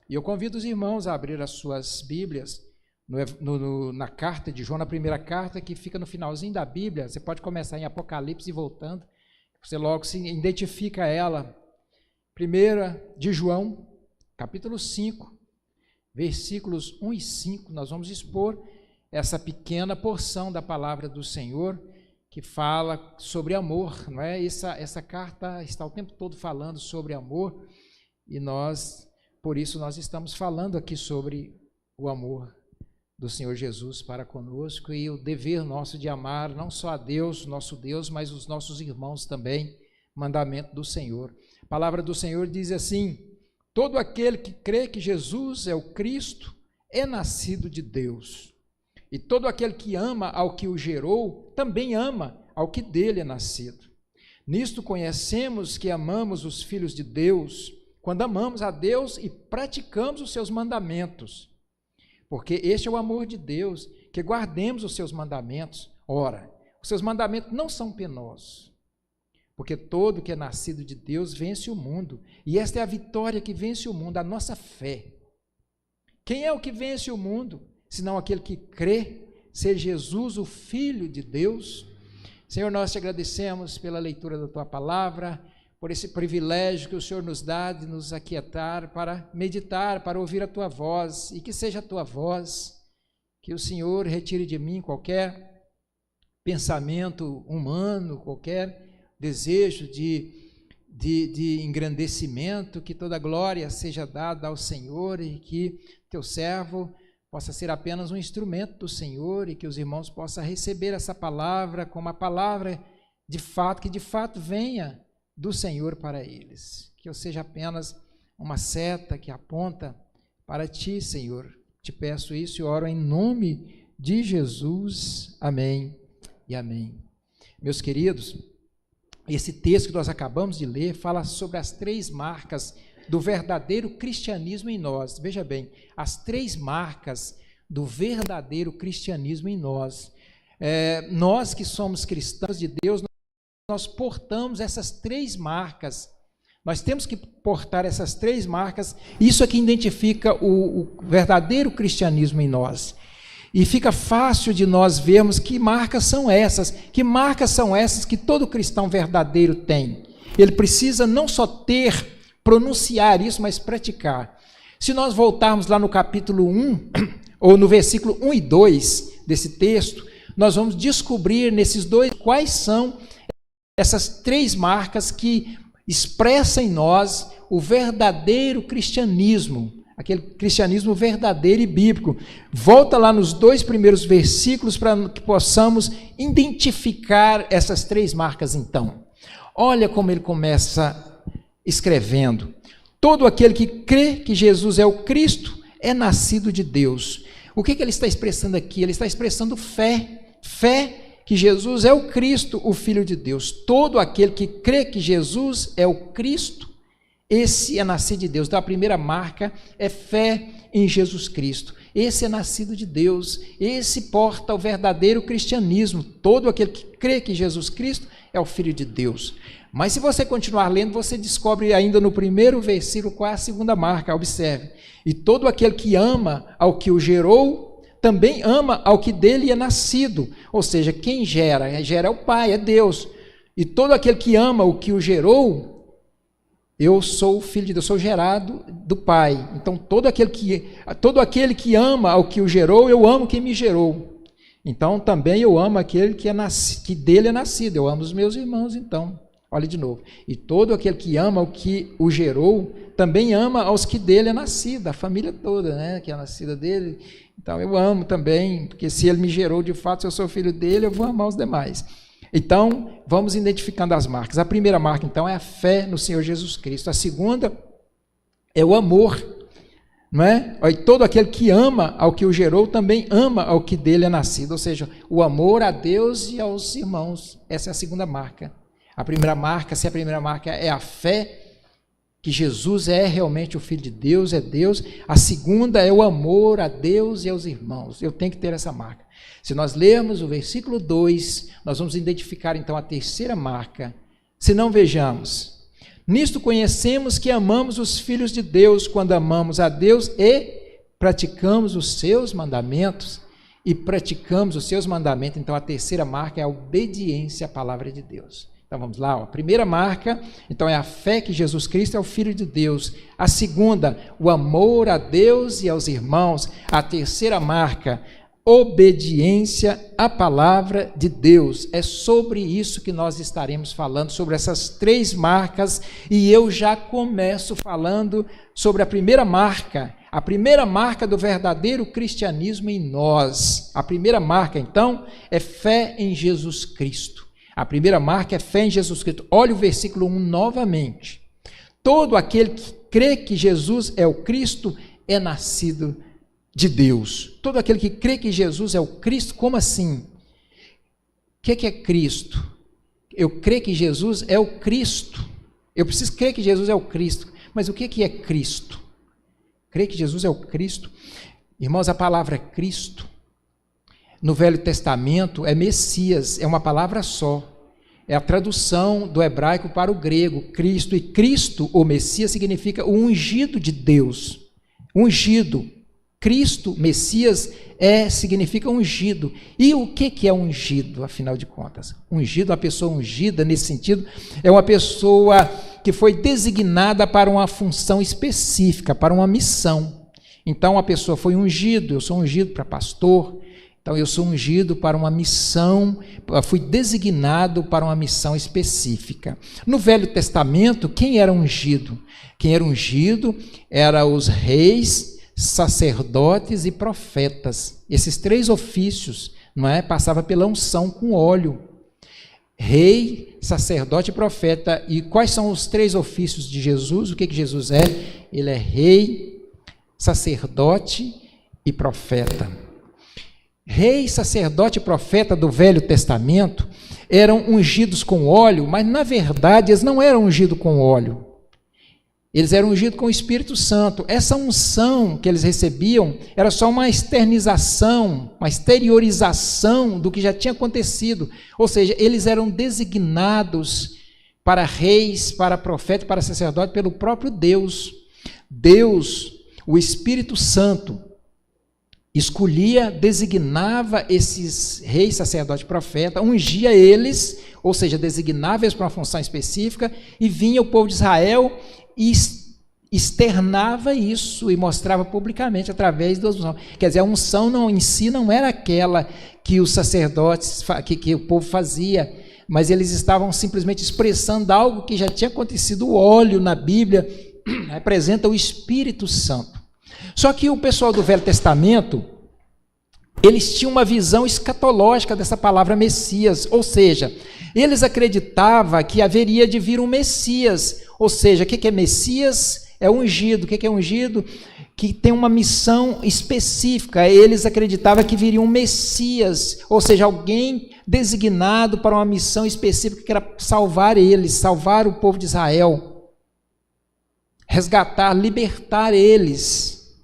E eu convido os irmãos a abrir as suas Bíblias na carta de João, na primeira carta, que fica no finalzinho da Bíblia. Você pode começar em Apocalipse e voltando, você logo se identifica ela. Primeira de João, capítulo 5, versículos 1 e 5, nós vamos expor essa pequena porção da palavra do Senhor, que fala sobre amor, não é? Essa carta está o tempo todo falando sobre amor, e por isso nós estamos falando aqui sobre o amor do Senhor Jesus para conosco e o dever nosso de amar não só a Deus, nosso Deus, mas os nossos irmãos também, mandamento do Senhor. A palavra do Senhor diz assim: todo aquele que crê que Jesus é o Cristo é nascido de Deus. E todo aquele que ama ao que o gerou, também ama ao que dele é nascido. Nisto conhecemos que amamos os filhos de Deus, quando amamos a Deus e praticamos os seus mandamentos. Porque este é o amor de Deus, que guardemos os seus mandamentos. Ora, os seus mandamentos não são penosos, porque todo que é nascido de Deus vence o mundo. E esta é a vitória que vence o mundo, a nossa fé. Quem é o que vence o mundo? Senão aquele que crê ser Jesus, o Filho de Deus. Senhor, nós te agradecemos pela leitura da tua palavra, por esse privilégio que o Senhor nos dá de nos aquietar para meditar, para ouvir a tua voz, e que seja a tua voz, que o Senhor retire de mim qualquer pensamento humano, qualquer desejo de engrandecimento, que toda glória seja dada ao Senhor e que teu servo possa ser apenas um instrumento do Senhor e que os irmãos possam receber essa palavra como a palavra de fato, que de fato venha do Senhor para eles. Que eu seja apenas uma seta que aponta para ti, Senhor. Te peço isso e oro em nome de Jesus. Amém e amém. Meus queridos, esse texto que nós acabamos de ler fala sobre as 3 marcas do verdadeiro cristianismo em nós. Veja bem, as 3 marcas do verdadeiro cristianismo em nós. Nós que somos cristãos de Deus, nós portamos essas 3 marcas. Nós temos que portar essas 3 marcas. Isso é que identifica o verdadeiro cristianismo em nós. E fica fácil de nós vermos que marcas são essas. Que marcas são essas que todo cristão verdadeiro tem? Ele precisa não só pronunciar isso, mas praticar. Se nós voltarmos lá no capítulo 1, ou no versículo 1 e 2 desse texto, nós vamos descobrir nesses dois quais são essas 3 marcas que expressam em nós o verdadeiro cristianismo, aquele cristianismo verdadeiro e bíblico. Volta lá nos 2 primeiros versículos para que possamos identificar essas 3 marcas então. Olha como ele começa escrevendo: todo aquele que crê que Jesus é o Cristo é nascido de Deus. O que ele está expressando aqui? Ele está expressando fé que Jesus é o Cristo, o Filho de Deus. Todo aquele que crê que Jesus é o Cristo, esse é nascido de Deus. Então a primeira marca é fé em Jesus Cristo. Esse é nascido de Deus, esse porta o verdadeiro cristianismo. Todo aquele que crê que Jesus Cristo é o Filho de Deus. Mas se você continuar lendo, você descobre ainda no primeiro versículo qual é a segunda marca. Observe: e todo aquele que ama ao que o gerou, também ama ao que dele é nascido. Ou seja, quem gera é o Pai, é Deus. E todo aquele que ama o que o gerou, eu sou o Filho de Deus, sou gerado do Pai. Então todo aquele que ama ao que o gerou, eu amo quem me gerou. Então também eu amo aquele que dele é nascido. Eu amo os meus irmãos, então. Olha de novo: e todo aquele que ama o que o gerou, também ama aos que dele é nascido, a família toda, né, que é nascida dele. Então eu amo também, porque se ele me gerou de fato, se eu sou filho dele, eu vou amar os demais. Então, vamos identificando as marcas. A primeira marca, então, é a fé no Senhor Jesus Cristo. A segunda é o amor, não é? E todo aquele que ama ao que o gerou, também ama ao que dele é nascido. Ou seja, o amor a Deus e aos irmãos. Essa é a segunda marca. A primeira marca, se a primeira marca é a fé, que Jesus é realmente o Filho de Deus, é Deus. A segunda é o amor a Deus e aos irmãos. Eu tenho que ter essa marca. Se nós lermos o versículo 2, nós vamos identificar então a terceira marca. Se não, vejamos: Nisto conhecemos que amamos os filhos de Deus, quando amamos a Deus e praticamos os seus mandamentos. E praticamos os seus mandamentos. Então, a terceira marca é a obediência à palavra de Deus. Então, vamos lá. A primeira marca, então, é a fé que Jesus Cristo é o Filho de Deus. A segunda, o amor a Deus e aos irmãos. A terceira marca, obediência à palavra de Deus. É sobre isso que nós estaremos falando, sobre essas três marcas. E eu já começo falando sobre a primeira marca. A primeira marca do verdadeiro cristianismo em nós. A primeira marca, então, é fé em Jesus Cristo. A primeira marca é fé em Jesus Cristo. Olha o versículo 1 novamente. Todo aquele que crê que Jesus é o Cristo é nascido de Deus. Todo aquele que crê que Jesus é o Cristo, como assim? O que é Cristo? Eu creio que Jesus é o Cristo. Eu preciso crer que Jesus é o Cristo. Mas o que é Cristo? Crer que Jesus é o Cristo. Irmãos, a palavra Cristo, no Velho Testamento, é Messias, é uma palavra só. É a tradução do hebraico para o grego, Cristo. E Cristo, ou Messias, significa o ungido de Deus. Ungido. Cristo, Messias, significa ungido. E o que é ungido, afinal de contas? Ungido, a pessoa ungida, nesse sentido, é uma pessoa que foi designada para uma função específica, para uma missão. Então, a pessoa foi ungido, eu sou ungido para pastor, então eu sou ungido para uma missão, fui designado para uma missão específica. No Velho Testamento, quem era ungido? Quem era ungido eram os reis, sacerdotes e profetas. Esses três ofícios, não é? Passava pela unção com óleo. Rei, sacerdote e profeta. E quais são os três ofícios de Jesus? O que Jesus é? Ele é rei, sacerdote e profeta. Rei, sacerdote e profeta do Velho Testamento eram ungidos com óleo, mas na verdade eles não eram ungidos com óleo. Eles eram ungidos com o Espírito Santo. Essa unção que eles recebiam era só uma externização, uma exteriorização do que já tinha acontecido. Ou seja, eles eram designados para reis, para profetas, para sacerdotes pelo próprio Deus. Deus, o Espírito Santo, escolhia, designava esses reis, sacerdotes e profetas, ungia eles, ou seja, designava eles para uma função específica, e vinha o povo de Israel e externava isso e mostrava publicamente através da unção. Quer dizer, a unção em si não era aquela que os sacerdotes, que o povo fazia, mas eles estavam simplesmente expressando algo que já tinha acontecido. O óleo na Bíblia representa o Espírito Santo. Só que o pessoal do Velho Testamento, eles tinham uma visão escatológica dessa palavra Messias, ou seja, eles acreditavam que haveria de vir um Messias. Ou seja, o que é Messias? É ungido. O que é ungido? Que tem uma missão específica. Eles acreditavam que viria um Messias, ou seja, alguém designado para uma missão específica, que era salvar eles, salvar o povo de Israel, resgatar, libertar eles.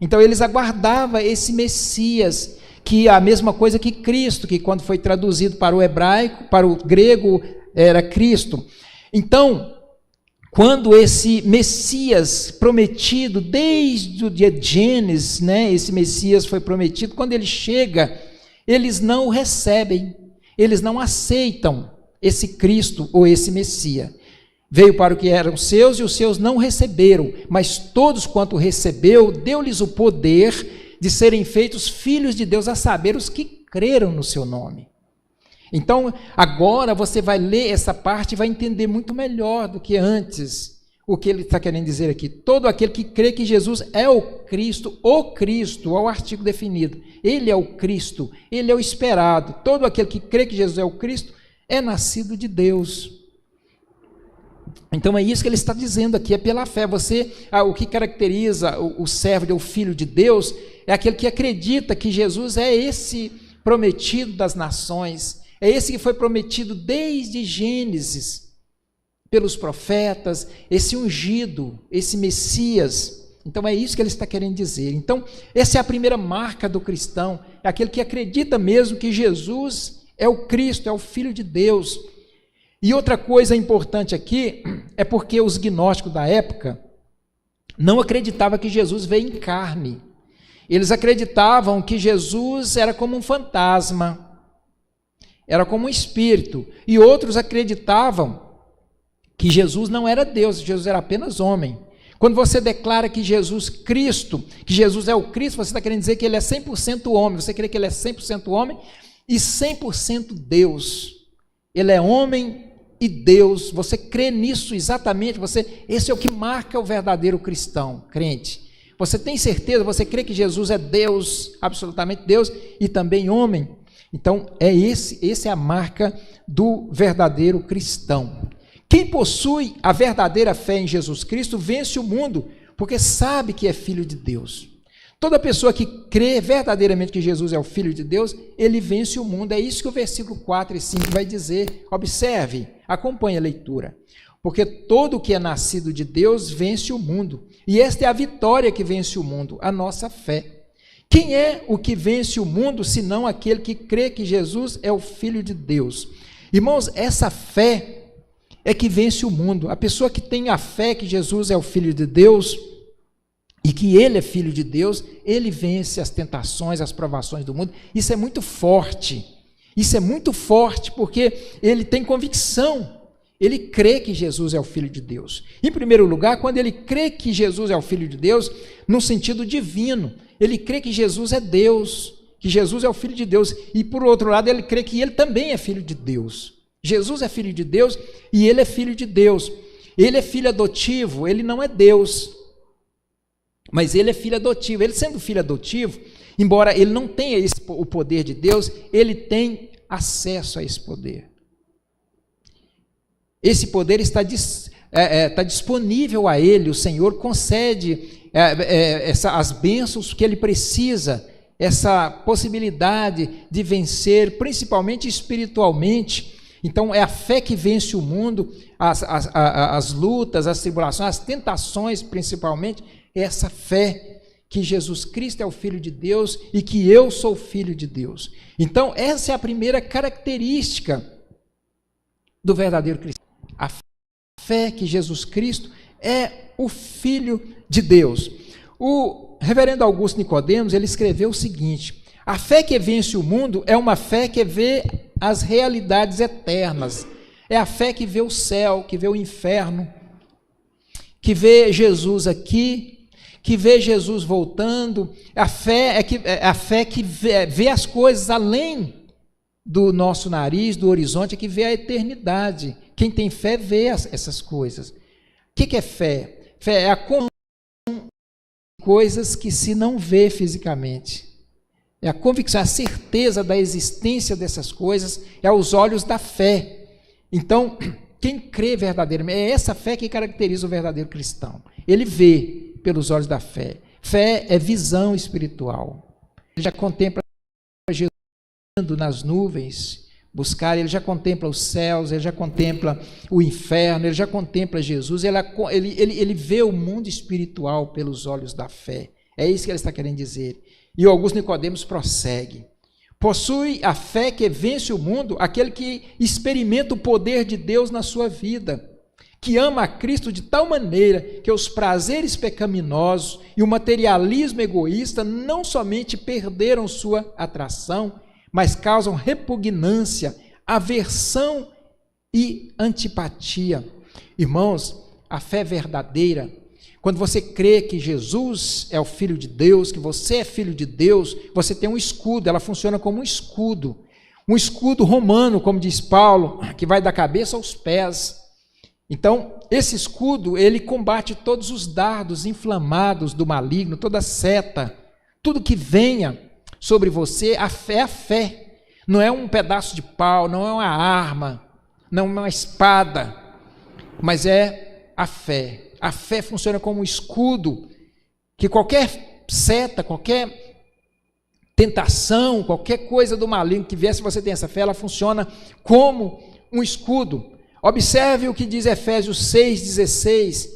Então eles aguardavam esse Messias, que é a mesma coisa que Cristo, que quando foi traduzido para o hebraico, para o grego, era Cristo. Então, quando esse Messias prometido, desde o dia de Gênesis, né, esse Messias foi prometido, quando ele chega, eles não o recebem, eles não aceitam esse Cristo ou esse Messias. Veio para o que eram seus e os seus não receberam, mas todos quanto recebeu, deu-lhes o poder de serem feitos filhos de Deus, a saber, os que creram no seu nome. Então, agora você vai ler essa parte e vai entender muito melhor do que antes o que ele está querendo dizer aqui. Todo aquele que crê que Jesus é o Cristo, olha o artigo definido. Ele é o Cristo, ele é o esperado. Todo aquele que crê que Jesus é o Cristo é nascido de Deus. Então é isso que ele está dizendo aqui, é pela fé. O que caracteriza o servo, o filho de Deus, é aquele que acredita que Jesus é esse prometido das nações, é esse que foi prometido desde Gênesis, pelos profetas, esse ungido, esse Messias. Então é isso que ele está querendo dizer. Então essa é a primeira marca do cristão, é aquele que acredita mesmo que Jesus é o Cristo, é o Filho de Deus. E outra coisa importante aqui é porque os gnósticos da época não acreditavam que Jesus veio em carne. Eles acreditavam que Jesus era como um fantasma, era como um espírito. E outros acreditavam que Jesus não era Deus, Jesus era apenas homem. Quando você declara que Jesus Cristo, que Jesus é o Cristo, você está querendo dizer que ele é 100% homem. Você crê que ele é 100% homem e 100% Deus. Ele é homem e Deus. Você crê nisso exatamente? Esse é o que marca o verdadeiro cristão, crente. Você tem certeza? Você crê que Jesus é Deus, absolutamente Deus, e também homem? Então, essa é a marca do verdadeiro cristão. Quem possui a verdadeira fé em Jesus Cristo vence o mundo, porque sabe que é filho de Deus. Toda pessoa que crê verdadeiramente que Jesus é o Filho de Deus, ele vence o mundo. É isso que o versículo 4 e 5 vai dizer. Observe, acompanhe a leitura. Porque todo o que é nascido de Deus vence o mundo. E esta é a vitória que vence o mundo, a nossa fé. Quem é o que vence o mundo, senão aquele que crê que Jesus é o Filho de Deus? Irmãos, essa fé é que vence o mundo. A pessoa que tem a fé que Jesus é o Filho de Deus e que ele é Filho de Deus, ele vence as tentações, as provações do mundo. Isso é muito forte. Isso é muito forte porque ele tem convicção. Ele crê que Jesus é o Filho de Deus. Em primeiro lugar, quando ele crê que Jesus é o Filho de Deus, no sentido divino, ele crê que Jesus é Deus, que Jesus é o Filho de Deus. E por outro lado, ele crê que ele também é Filho de Deus. Jesus é Filho de Deus e ele é Filho de Deus. Ele é filho adotivo, ele não é Deus, mas ele é filho adotivo. Ele sendo filho adotivo, embora ele não tenha o poder de Deus, ele tem acesso a esse poder. Esse poder está disponível a ele. O Senhor concede as bênçãos que ele precisa, essa possibilidade de vencer, principalmente espiritualmente. Então, é a fé que vence o mundo, as lutas, as tribulações, as tentações, principalmente, é essa fé que Jesus Cristo é o Filho de Deus e que eu sou filho de Deus. Então, essa é a primeira característica do verdadeiro cristão. A fé que Jesus Cristo é o Filho de Deus. O reverendo Augusto Nicodemos, ele escreveu o seguinte: a fé que vence o mundo é uma fé que vê as realidades eternas. É a fé que vê o céu, que vê o inferno, que vê Jesus aqui, que vê Jesus voltando. A fé que vê as coisas além do nosso nariz, do horizonte, é que vê a eternidade. Quem tem fé vê essas coisas. O que é fé? Fé é a convicção de coisas que se não vê fisicamente. É a convicção, a certeza da existência dessas coisas, é aos olhos da fé. Então, quem crê verdadeiramente, é essa fé que caracteriza o verdadeiro cristão. Ele vê pelos olhos da fé. Fé é visão espiritual. Ele já contempla Jesus nas nuvens, ele já contempla os céus, ele já contempla o inferno, ele já contempla Jesus, ele vê o mundo espiritual pelos olhos da fé. É isso que ele está querendo dizer. E o Augusto Nicodemos prossegue: possui a fé que vence o mundo aquele que experimenta o poder de Deus na sua vida, que ama a Cristo de tal maneira que os prazeres pecaminosos e o materialismo egoísta não somente perderam sua atração, mas causam repugnância, aversão e antipatia. Irmãos, a fé verdadeira, quando você crê que Jesus é o Filho de Deus, que você é filho de Deus, você tem um escudo, ela funciona como um escudo romano, como diz Paulo, que vai da cabeça aos pés. Então, esse escudo, ele combate todos os dardos inflamados do maligno, toda seta, tudo que venha sobre você. A fé é a fé, não é um pedaço de pau, não é uma arma, não é uma espada, mas é a fé. A fé funciona como um escudo, que qualquer seta, qualquer tentação, qualquer coisa do maligno que vier, se você tem essa fé, ela funciona como um escudo. Observe o que diz Efésios 6,16,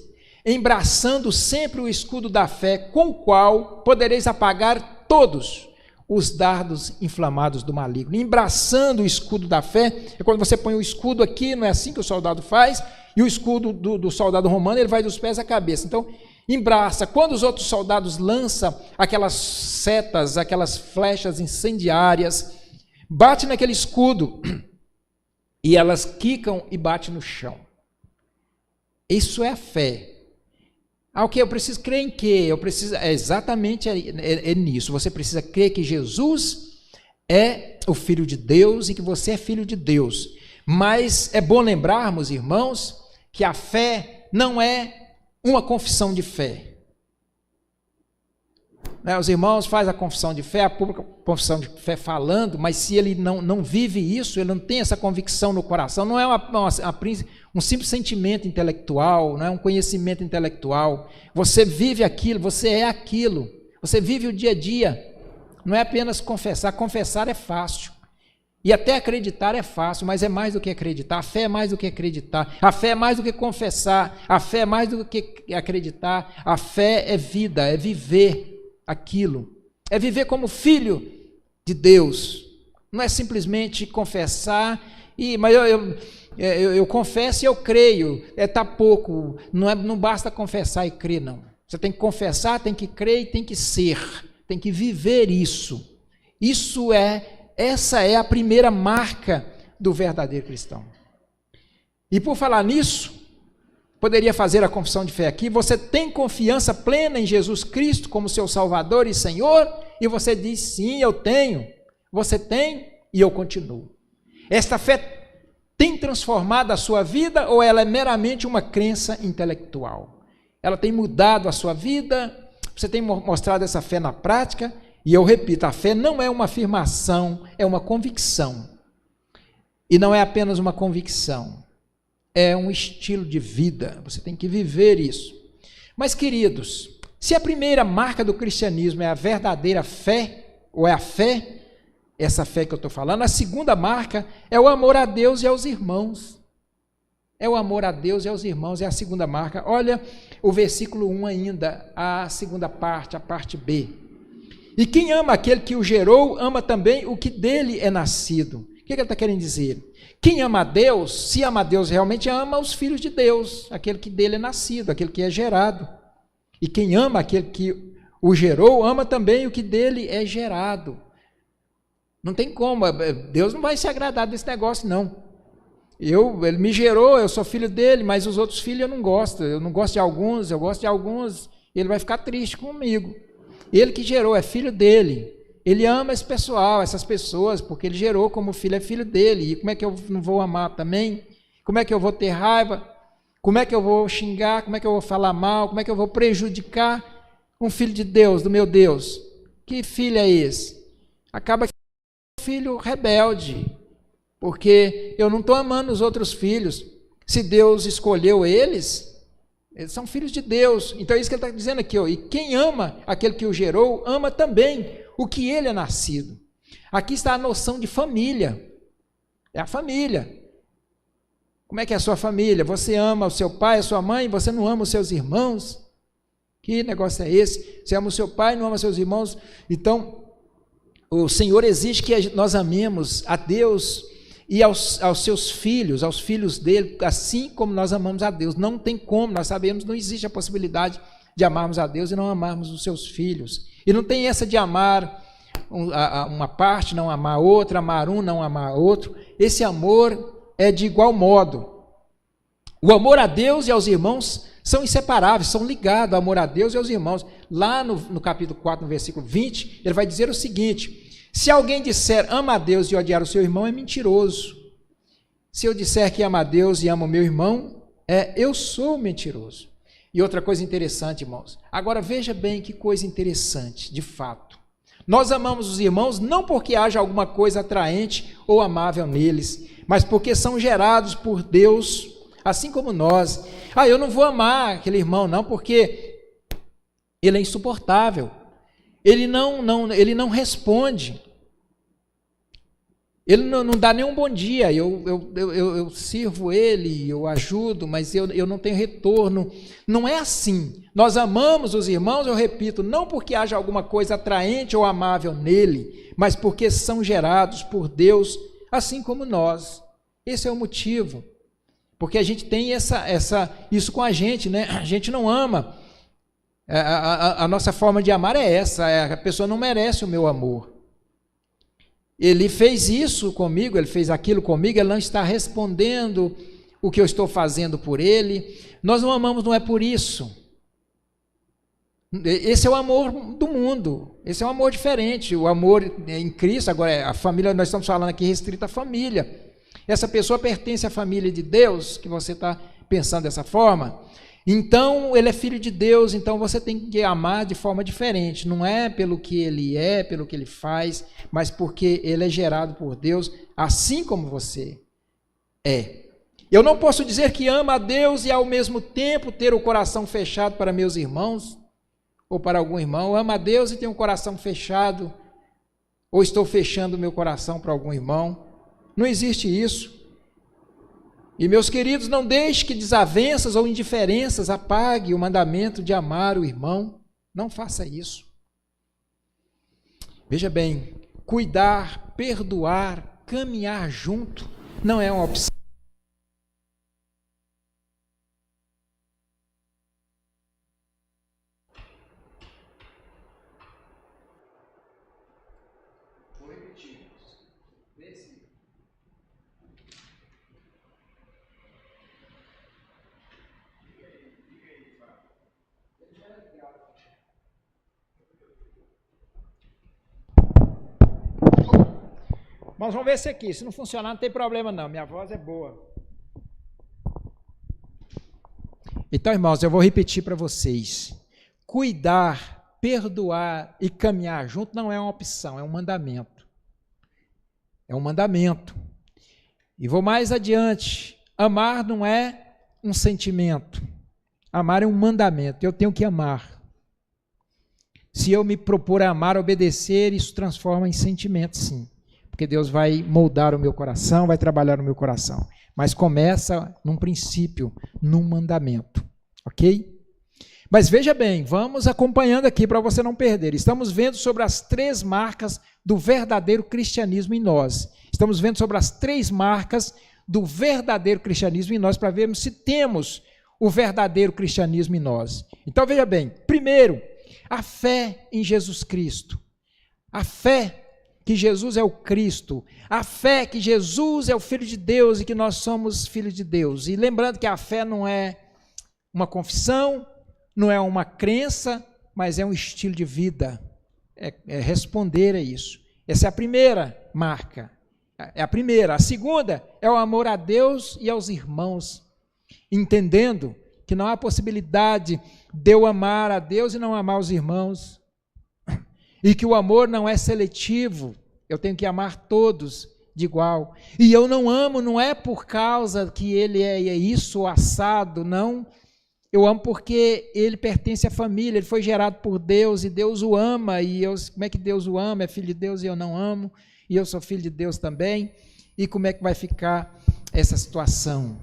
embraçando sempre o escudo da fé, com o qual podereis apagar todos os dardos inflamados do maligno. Embraçando o escudo da fé, é quando você põe o escudo aqui, não é assim que o soldado faz, e o escudo do soldado romano, ele vai dos pés à cabeça. Então, embraça. Quando os outros soldados lançam aquelas setas, aquelas flechas incendiárias, bate naquele escudo, e elas quicam e batem no chão. Isso é a fé. Ah, ok, eu preciso crer em quê? Exatamente nisso. Você precisa crer que Jesus é o Filho de Deus e que você é filho de Deus. Mas é bom lembrarmos, irmãos, que a fé não é uma confissão de fé. Os irmãos fazem a confissão de fé, a pública confissão de fé falando, mas se ele não vive isso, ele não tem essa convicção no coração, não é um simples sentimento intelectual, não é um conhecimento intelectual. Você vive aquilo, você é aquilo, você vive o dia a dia. Não é apenas confessar, confessar é fácil. E até acreditar é fácil, mas é mais do que acreditar. A fé é mais do que acreditar. A fé é mais do que confessar. A fé é mais do que acreditar. A fé é vida, é viver aquilo. É viver como filho de Deus. Não é simplesmente confessar, mas eu confesso e eu creio. Tá pouco. Não basta confessar e crer, não. Você tem que confessar, tem que crer e tem que ser. Tem que viver isso. Essa é a primeira marca do verdadeiro cristão. E por falar nisso, poderia fazer a confissão de fé aqui. Você tem confiança plena em Jesus Cristo como seu Salvador e Senhor? E você diz, sim, eu tenho. Você tem e eu continuo. Esta fé tem transformado a sua vida ou ela é meramente uma crença intelectual? Ela tem mudado a sua vida? Você tem mostrado essa fé na prática? E eu repito, a fé não é uma afirmação, é uma convicção. E não é apenas uma convicção, é um estilo de vida. Você tem que viver isso. Mas, queridos, se a primeira marca do cristianismo é a verdadeira fé, ou é a fé, essa fé que eu estou falando, a segunda marca é o amor a Deus e aos irmãos. É o amor a Deus e aos irmãos, é a segunda marca. Olha o versículo 1 ainda, a segunda parte, a parte B. E quem ama aquele que o gerou, ama também o que dele é nascido. O que ele está querendo dizer? Quem ama a Deus, se ama a Deus realmente, ama os filhos de Deus, aquele que dele é nascido, aquele que é gerado. E quem ama aquele que o gerou, ama também o que dele é gerado. Não tem como, Deus não vai se agradar desse negócio, não. Ele me gerou, eu sou filho dele, mas os outros filhos eu não gosto de alguns, eu gosto de alguns, ele vai ficar triste comigo. Ele que gerou, é filho dele. Ele ama esse pessoal, essas pessoas, porque ele gerou como filho, é filho dele. E como é que eu não vou amar também? Como é que eu vou ter raiva? Como é que eu vou xingar? Como é que eu vou falar mal? Como é que eu vou prejudicar um filho de Deus, do meu Deus? Que filho é esse? Acaba que é um filho rebelde, porque eu não estou amando os outros filhos. Se Deus escolheu eles são filhos de Deus. Então é isso que ele está dizendo aqui. E quem ama aquele que o gerou, ama também o que ele é nascido. Aqui está a noção de família. É a família. Como é que é a sua família? Você ama o seu pai, a sua mãe, você não ama os seus irmãos? Que negócio é esse? Você ama o seu pai, não ama os seus irmãos? Então, o Senhor exige que nós amemos a Deus e aos seus filhos, aos filhos dele, assim como nós amamos a Deus. Não tem como, nós sabemos, não existe a possibilidade de amarmos a Deus e não amarmos os seus filhos. E não tem essa de amar uma parte, não amar outra, amar um, não amar outro. Esse amor é de igual modo. O amor a Deus e aos irmãos são inseparáveis, são ligados ao amor a Deus e aos irmãos. Lá no capítulo 4, no versículo 20, ele vai dizer o seguinte: se alguém disser ama a Deus e odiar o seu irmão, é mentiroso. Se eu disser que ama a Deus e amo o meu irmão, eu sou mentiroso. E outra coisa interessante, irmãos, agora veja bem que coisa interessante, de fato. Nós amamos os irmãos não porque haja alguma coisa atraente ou amável neles, mas porque são gerados por Deus, assim como nós. Eu não vou amar aquele irmão não, porque ele é insuportável. Ele não responde. Ele não dá nem um bom dia, eu sirvo ele, eu ajudo, mas eu não tenho retorno. Não é assim. Nós amamos os irmãos, eu repito, não porque haja alguma coisa atraente ou amável nele, mas porque são gerados por Deus, assim como nós. Esse é o motivo. Porque a gente tem isso com a gente, né? A gente não ama. A nossa forma de amar é essa, a pessoa não merece o meu amor. Ele fez isso comigo, ele fez aquilo comigo, ele não está respondendo o que eu estou fazendo por ele. Nós não amamos, não é por isso. Esse é o amor do mundo, esse é um amor diferente, o amor em Cristo. Agora, a família, nós estamos falando aqui restrita à família. Essa pessoa pertence à família de Deus, que você está pensando dessa forma. Então, ele é filho de Deus, então você tem que amar de forma diferente. Não é pelo que ele é, pelo que ele faz, mas porque ele é gerado por Deus, assim como você é. Eu não posso dizer que amo a Deus e ao mesmo tempo ter o coração fechado para meus irmãos, ou para algum irmão. Eu amo a Deus e tenho o coração fechado, ou estou fechando o meu coração para algum irmão. Não existe isso. E, meus queridos, não deixe que desavenças ou indiferenças apague o mandamento de amar o irmão. Não faça isso. Veja bem, cuidar, perdoar, caminhar junto não é uma opção. Mas vamos ver esse aqui. Se não funcionar, não tem problema não. Minha voz é boa. Então, irmãos, eu vou repetir para vocês. Cuidar, perdoar e caminhar junto não é uma opção, é um mandamento. É um mandamento. E vou mais adiante. Amar não é um sentimento. Amar é um mandamento. Eu tenho que amar. Se eu me propor a amar, obedecer, isso transforma em sentimento, sim. Porque Deus vai moldar o meu coração, vai trabalhar no meu coração. Mas começa num princípio, num mandamento, ok? Mas veja bem, vamos acompanhando aqui para você não perder. Estamos vendo sobre as 3 marcas do verdadeiro cristianismo em nós. Estamos vendo sobre as 3 marcas do verdadeiro cristianismo em nós, para vermos se temos o verdadeiro cristianismo em nós. Então veja bem, primeiro, a fé em Jesus Cristo. A fé que Jesus é o Cristo, a fé que Jesus é o Filho de Deus e que nós somos filhos de Deus. E lembrando que a fé não é uma confissão, não é uma crença, mas é um estilo de vida, é responder a isso. Essa é a primeira marca, é a primeira. A segunda é o amor a Deus e aos irmãos, entendendo que não há possibilidade de eu amar a Deus e não amar os irmãos, e que o amor não é seletivo, eu tenho que amar todos de igual. E eu não amo, não é por causa que ele é isso ou assado, não. Eu amo porque ele pertence à família, ele foi gerado por Deus e Deus o ama. E como é que Deus o ama? É filho de Deus e eu não amo, e eu sou filho de Deus também. E como é que vai ficar essa situação?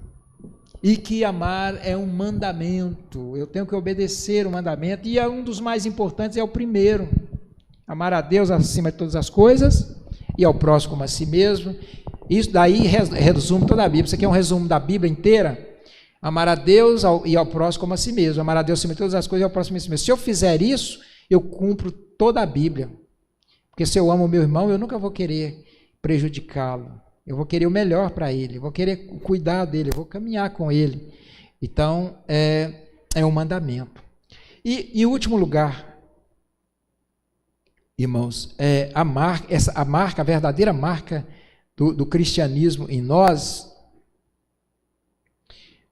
E que amar é um mandamento, eu tenho que obedecer o mandamento, e um dos mais importantes é o primeiro. Amar a Deus acima de todas as coisas e ao próximo como a si mesmo. Isso daí resume toda a Bíblia. Isso aqui é um resumo da Bíblia inteira. Amar a Deus e ao próximo como a si mesmo. Amar a Deus acima de todas as coisas e ao próximo como a si mesmo. Se eu fizer isso, eu cumpro toda a Bíblia. Porque se eu amo o meu irmão, eu nunca vou querer prejudicá-lo. Eu vou querer o melhor para ele. Eu vou querer cuidar dele. Eu vou caminhar com ele. Então, é um mandamento. E em último lugar, irmãos, a verdadeira marca do cristianismo em nós,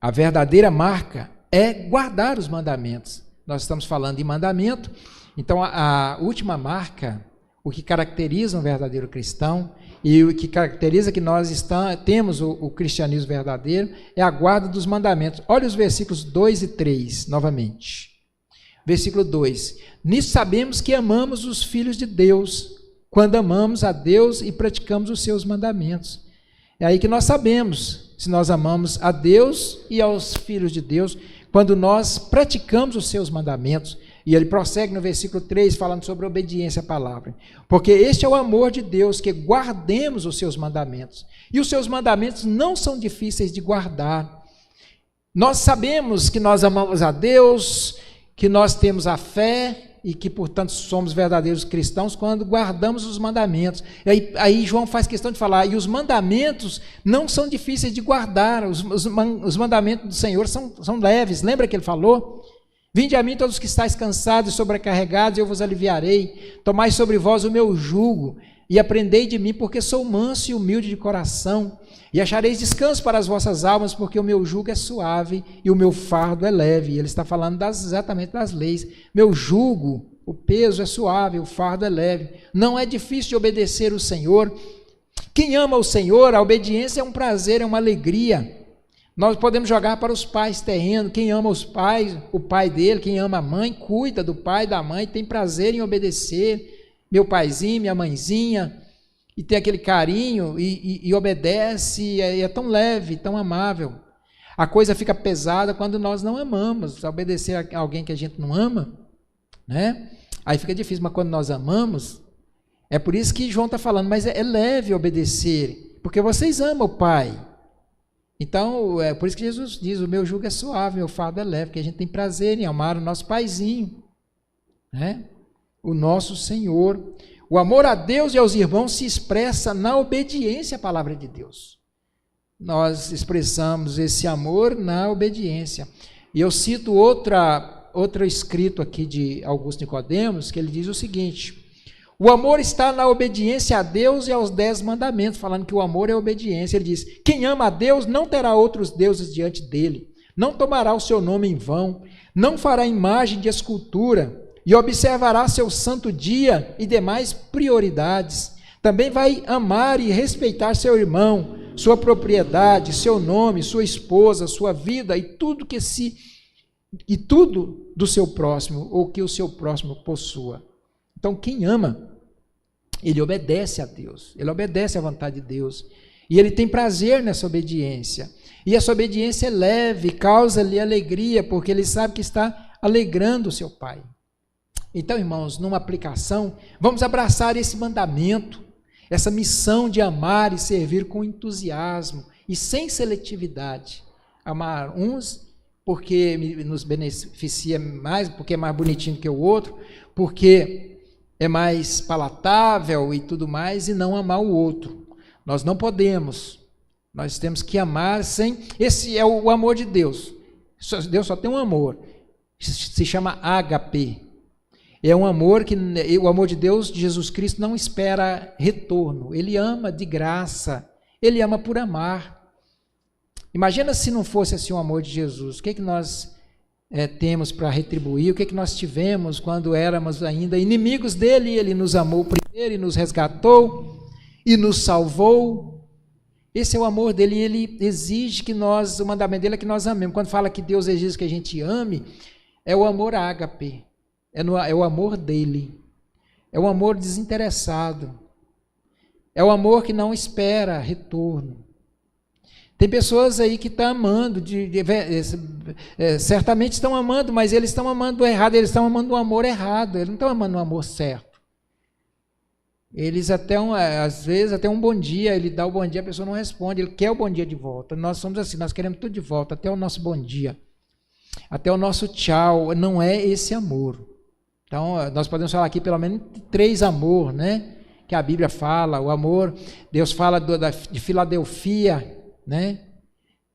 a verdadeira marca é guardar os mandamentos. Nós estamos falando em mandamento, então a última marca, o que caracteriza um verdadeiro cristão e o que caracteriza que nós temos o cristianismo verdadeiro é a guarda dos mandamentos. Olha os versículos 2 e 3, novamente. Versículo 2: Nisso sabemos que amamos os filhos de Deus, quando amamos a Deus e praticamos os seus mandamentos. É aí que nós sabemos se nós amamos a Deus e aos filhos de Deus, quando nós praticamos os seus mandamentos. E ele prossegue no versículo 3, falando sobre a obediência à palavra. Porque este é o amor de Deus, que guardemos os seus mandamentos. E os seus mandamentos não são difíceis de guardar. Nós sabemos que nós amamos a Deus, que nós temos a fé e que, portanto, somos verdadeiros cristãos quando guardamos os mandamentos. Aí João faz questão de falar, e os mandamentos não são difíceis de guardar, os mandamentos do Senhor são leves. Lembra que ele falou? Vinde a mim todos os que estáis cansados e sobrecarregados, e eu vos aliviarei. Tomai sobre vós o meu jugo, e aprendei de mim, porque sou manso e humilde de coração, e achareis descanso para as vossas almas, porque o meu jugo é suave e o meu fardo é leve. E ele está falando exatamente das leis. Meu jugo, o peso é suave, o fardo é leve. Não é difícil de obedecer o Senhor. Quem ama o Senhor, a obediência é um prazer, é uma alegria. Nós podemos jogar para os pais terrenos. Quem ama os pais, o pai dele, quem ama a mãe, cuida do pai e da mãe, tem prazer em obedecer. Meu paizinho, minha mãezinha, e tem aquele carinho, e obedece, e é tão leve, tão amável. A coisa fica pesada quando nós não amamos. Obedecer a alguém que a gente não ama, né? Aí fica difícil, mas quando nós amamos, é por isso que João está falando, mas é leve obedecer, porque vocês amam o Pai. Então, é por isso que Jesus diz, o meu jugo é suave, meu fardo é leve, porque a gente tem prazer em amar o nosso paizinho, né? O nosso Senhor. O amor a Deus e aos irmãos se expressa na obediência à palavra de Deus. Nós expressamos esse amor na obediência. E eu cito outro escrito aqui de Augusto Nicodemos, que ele diz o seguinte: o amor está na obediência a Deus e aos 10 mandamentos, falando que o amor é obediência. Ele diz, quem ama a Deus não terá outros deuses diante dele, não tomará o seu nome em vão, não fará imagem de escultura, e observará seu santo dia e demais prioridades. Também vai amar e respeitar seu irmão, sua propriedade, seu nome, sua esposa, sua vida e tudo do seu próximo, ou que o seu próximo possua. Então, quem ama, ele obedece a Deus, ele obedece à vontade de Deus, e ele tem prazer nessa obediência. E essa obediência é leve, causa-lhe alegria, porque ele sabe que está alegrando o seu Pai. Então, irmãos, numa aplicação, vamos abraçar esse mandamento, essa missão de amar e servir com entusiasmo e sem seletividade. Amar uns porque nos beneficia mais, porque é mais bonitinho que o outro, porque é mais palatável e tudo mais, e não amar o outro. Nós não podemos, nós temos que amar sem... Esse é o amor de Deus. Deus só tem um amor, se chama ágape. É um amor que, o amor de Deus, de Jesus Cristo, não espera retorno. Ele ama de graça, ele ama por amar. Imagina se não fosse assim o amor de Jesus. O que nós temos para retribuir? O que nós tivemos quando éramos ainda inimigos dele? Ele nos amou primeiro e nos resgatou e nos salvou. Esse é o amor dele, e ele exige que nós, o mandamento dele é que nós amemos. Quando fala que Deus exige que a gente ame, é o amor ágape. É o amor dele, é o amor desinteressado, é o amor que não espera retorno. Tem pessoas aí que estão amando, certamente estão amando, mas eles estão amando errado, eles estão amando o amor errado, eles não estão amando o amor certo. Eles às vezes até um bom dia, ele dá o bom dia, a pessoa não responde, ele quer o bom dia de volta. Nós somos assim, nós queremos tudo de volta, até o nosso bom dia, até o nosso tchau. Não é esse amor. Então, nós podemos falar aqui pelo menos 3 amor, né? Que a Bíblia fala. O amor, Deus fala de Filadelfia, né?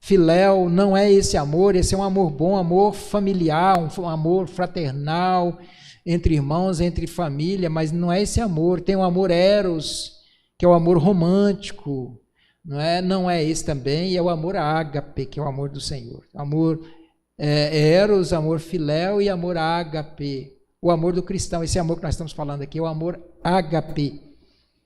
Filéu, não é esse amor, esse é um amor bom, amor familiar, um amor fraternal, entre irmãos, entre família, mas não é esse amor. Tem o amor eros, que é o amor romântico, não é esse também, e é o amor ágape, que é o amor do Senhor. Amor eros, amor filéu e amor ágape. O amor do cristão, esse amor que nós estamos falando aqui, é o amor ágape,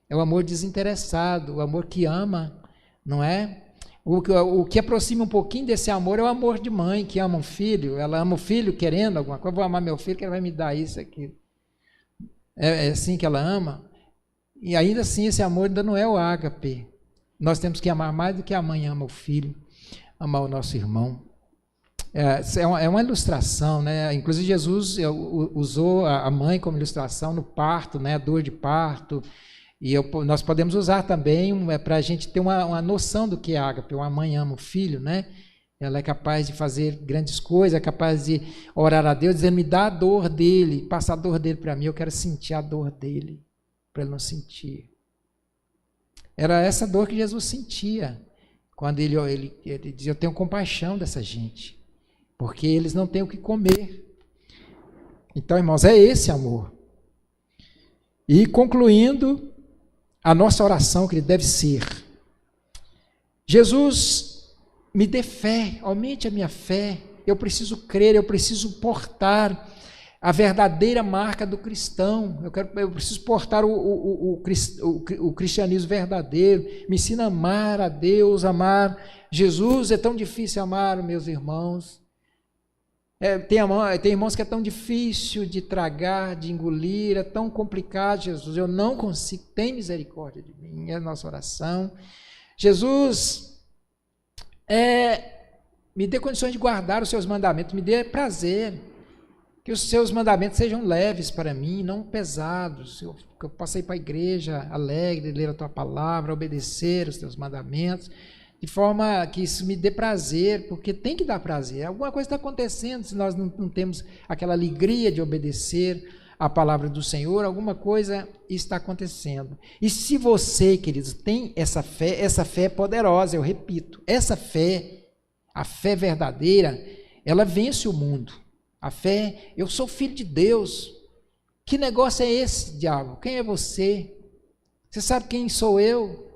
é o amor desinteressado, o amor que ama, não é? O que aproxima um pouquinho desse amor é o amor de mãe, que ama um filho, ela ama o filho querendo alguma coisa, vou amar meu filho, que ele vai me dar isso aqui. É assim que ela ama. E ainda assim esse amor ainda não é o ágape. Nós temos que amar mais do que a mãe ama o filho, amar o nosso irmão. É uma ilustração, né? Inclusive Jesus usou a mãe como ilustração no parto, né? A dor de parto. E nós podemos usar também para a gente ter uma noção do que é ágape. Uma mãe ama o filho, né? Ela é capaz de fazer grandes coisas, é capaz de orar a Deus, dizendo, me dá a dor dele, passa a dor dele para mim, eu quero sentir a dor dele, para ele não sentir. Era essa dor que Jesus sentia, quando ele dizia, eu tenho compaixão dessa gente, porque eles não têm o que comer. Então, irmãos, é esse amor. E concluindo, a nossa oração que deve ser, Jesus, me dê fé, aumente a minha fé, eu preciso crer, eu preciso portar a verdadeira marca do cristão, eu preciso portar o cristianismo verdadeiro, me ensina a amar a Deus, amar Jesus. É tão difícil amar os meus irmãos, tem irmãos que é tão difícil de tragar, de engolir, é tão complicado. Jesus, eu não consigo, tem misericórdia de mim, é a nossa oração. Jesus, me dê condições de guardar os seus mandamentos, me dê prazer, que os seus mandamentos sejam leves para mim, não pesados, que eu possa ir para a igreja alegre, ler a tua palavra, obedecer os teus mandamentos, de forma que isso me dê prazer, porque tem que dar prazer. Alguma coisa está acontecendo se nós não temos aquela alegria de obedecer a palavra do Senhor, alguma coisa está acontecendo. E se você, queridos, tem essa fé é poderosa, eu repito, essa fé, a fé verdadeira, ela vence o mundo. A fé, eu sou filho de Deus. Que negócio é esse, diabo? Quem é você? Você sabe quem sou eu?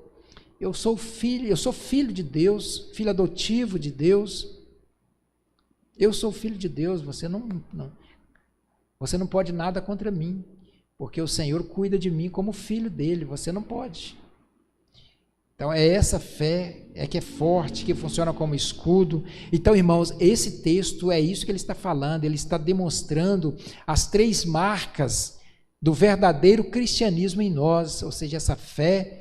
Eu sou filho de Deus, filho adotivo de Deus. Eu sou filho de Deus, você não pode nada contra mim, porque o Senhor cuida de mim como filho dele, você não pode. Então é essa fé que é forte, que funciona como escudo. Então, irmãos, esse texto é isso que ele está falando, ele está demonstrando as 3 marcas do verdadeiro cristianismo em nós, ou seja, essa fé,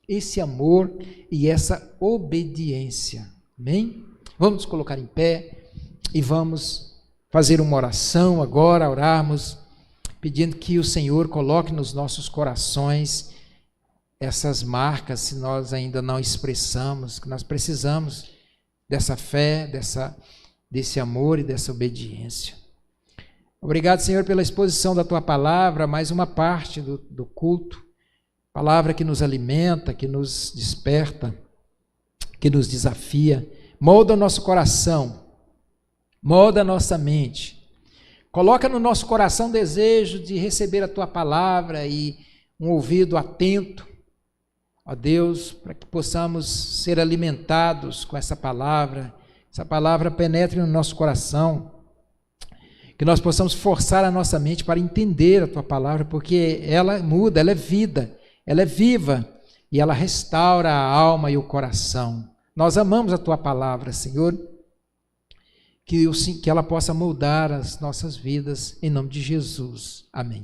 esse amor e essa obediência. Amém? Vamos nos colocar em pé e vamos fazer uma oração agora, orarmos, pedindo que o Senhor coloque nos nossos corações essas marcas, se nós ainda não expressamos, que nós precisamos dessa fé, desse amor e dessa obediência. Obrigado, Senhor, pela exposição da Tua palavra, mais uma parte do culto, palavra que nos alimenta, que nos desperta, que nos desafia, molda o nosso coração, molda a nossa mente, coloca no nosso coração desejo de receber a Tua palavra e um ouvido atento, ó Deus, para que possamos ser alimentados com essa palavra penetre no nosso coração, que nós possamos forçar a nossa mente para entender a Tua palavra, porque ela muda, ela é vida, ela é viva e ela restaura a alma e o coração. Nós amamos a Tua palavra, Senhor, que ela possa moldar as nossas vidas, em nome de Jesus. Amém.